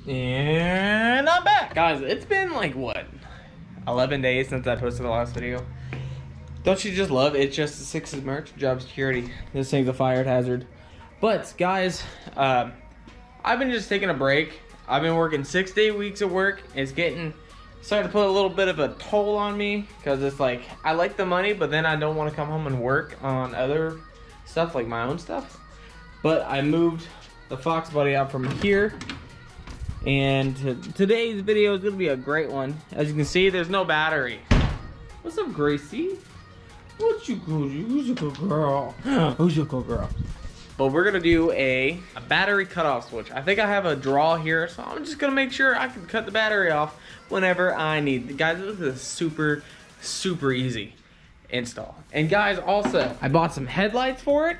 And I'm back. Guys, it's been like, what, 11 days since I posted the last video. Don't you just love It's Just the Six's merch? Job security. This thing's a fire hazard. But, guys, I've been just taking a break. I've been working 6 day weeks of work. It's starting to put a little bit of a toll on me. Because it's like, I like the money, but then I don't want to come home and work on other stuff, like my own stuff. But I moved the Foxbody out from here. And today's video is going to be a great one. As you can see, there's no battery. What's up, Gracie? Who's your good girl? Who's your good girl? But we're going to do a battery cutoff switch. I think I have a draw here, so I'm just going to make sure I can cut the battery off whenever I need. Guys, this is super, super easy install. And guys, also, I bought some headlights for it.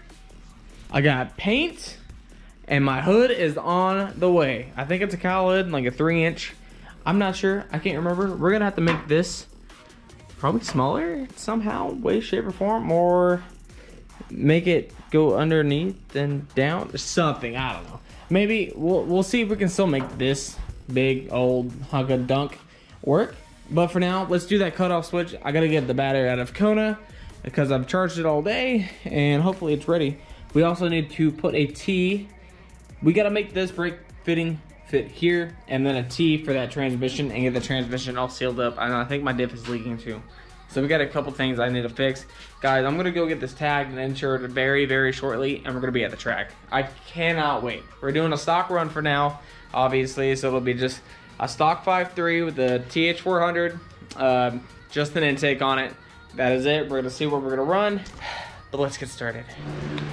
I got paint. And my hood is on the way. I think it's a cowl hood, like a 3-inch. I'm not sure, I can't remember. We're gonna have to make this probably smaller somehow, way, shape, or form, or make it go underneath and down, or something, I don't know. Maybe, we'll see if we can still make this big old hunk of dunk work. But for now, let's do that cutoff switch. I gotta get the battery out of Kona because I've charged it all day, and hopefully it's ready. We also need to put a T. We gotta make this brake fitting fit here, and then a T for that transmission, and get the transmission all sealed up. And I think my diff is leaking too. So we got a couple things I need to fix. Guys, I'm gonna go get this tagged and insured very, very shortly, and we're gonna be at the track. I cannot wait. We're doing a stock run for now, obviously, so it'll be just a stock 5.3 with the TH400, just an intake on it. That is it. We're gonna see what we're gonna run, but let's get started.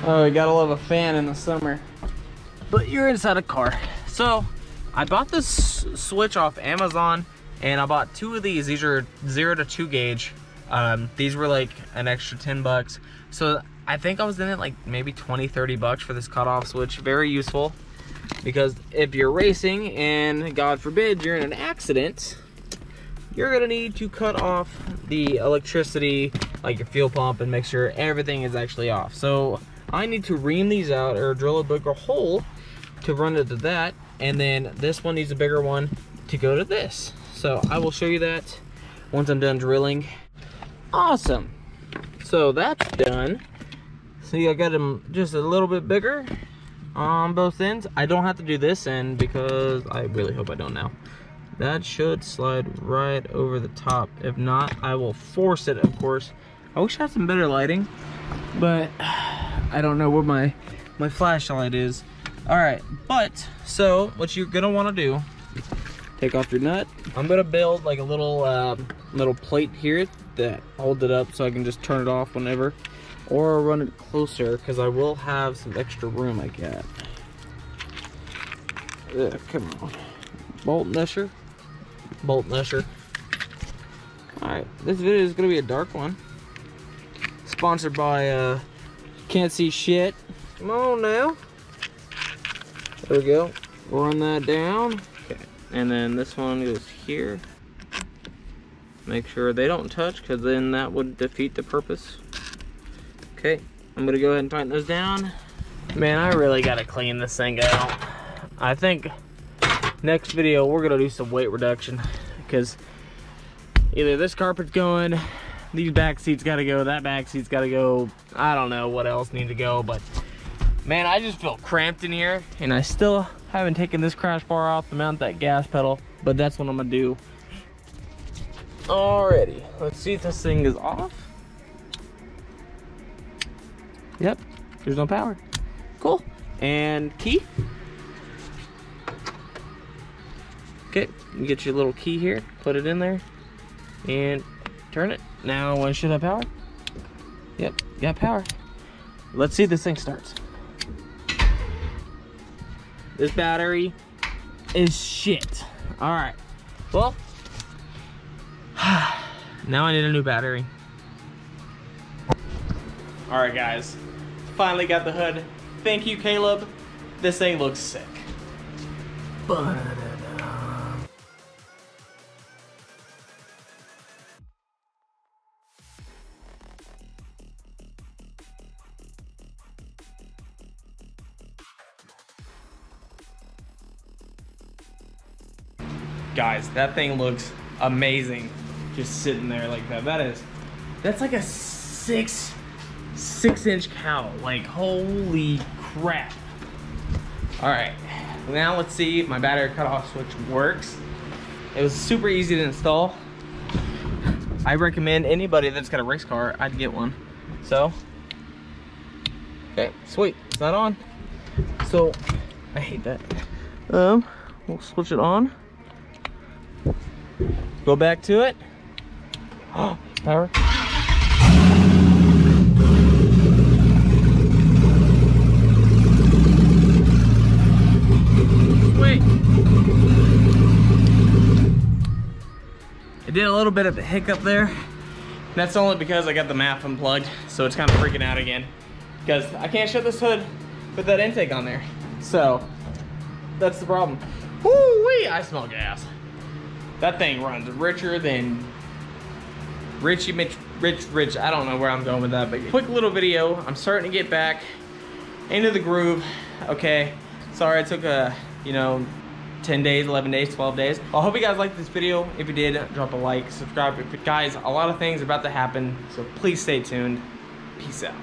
Oh, we gotta love a fan in the summer. But you're inside a car. So I bought this switch off Amazon, and I bought 2 of these. These are 0 to 2 gauge. These were like an extra 10 bucks. So I think I was in it like maybe 20, 30 bucks for this cutoff switch. Very useful, because if you're racing and God forbid you're in an accident, you're gonna need to cut off the electricity, like your fuel pump, and make sure everything is actually off. So I need to ream these out or drill a bigger hole to run into that, and then this one needs a bigger one to go to this. So I will show you that once I'm done drilling. Awesome. So that's done. See, I got them just a little bit bigger on both ends. I don't have to do this end because I really hope I don't now. That should slide right over the top. If not, I will force it, of course. I wish I had some better lighting, but I don't know where my flashlight is. All right, but so what you're gonna want to do, take off your nut. I'm gonna build like a little plate here that holds it up so I can just turn it off whenever, or run it closer because I will have some extra room I got. Come on, bolt nusher. All right, this video is gonna be a dark one. Sponsored by Can't See Shit. Come on now. There we go. Run that down. Okay. And then this one goes here. Make sure they don't touch, because then that would defeat the purpose. Okay. I'm gonna go ahead and tighten those down. Man, I really gotta clean this thing out. I think next video we're gonna do some weight reduction, because either this carpet's going, these back seats gotta go, that back seat's gotta go, I don't know what else need to go, but man, I just feel cramped in here, and I still haven't taken this crash bar off to mount that gas pedal, but that's what I'm gonna do. Alrighty, let's see if this thing is off. Yep, there's no power. Cool. And key. Okay, you get your little key here, put it in there, and turn it. Now, when should I have power? Yep, got power. Let's see if this thing starts. This battery is shit. All right, well, now I need a new battery. All right, guys, finally got the hood. Thank you, Caleb. This thing looks sick. Guys, that thing looks amazing. Just sitting there like that. That's like a 6-inch cowl. Like, holy crap. All right, now let's see if my battery cutoff switch works. It was super easy to install. I recommend anybody that's got a race car, I'd get one. So, okay, sweet, it's not on. So, I hate that. We'll switch it on. Go back to it. Oh, power. Wait. It did a little bit of a hiccup there. That's only because I got the MAF unplugged, so it's kind of freaking out again. Because I can't shut this hood with that intake on there. So, that's the problem. Woo-wee, I smell gas. That thing runs richer than Rich. I don't know where I'm going with that, but quick little video. I'm starting to get back into the groove. Okay, sorry it took 10 days, 11 days, 12 days. I hope you guys liked this video. If you did, drop a like, subscribe. Guys, a lot of things are about to happen, so please stay tuned. Peace out.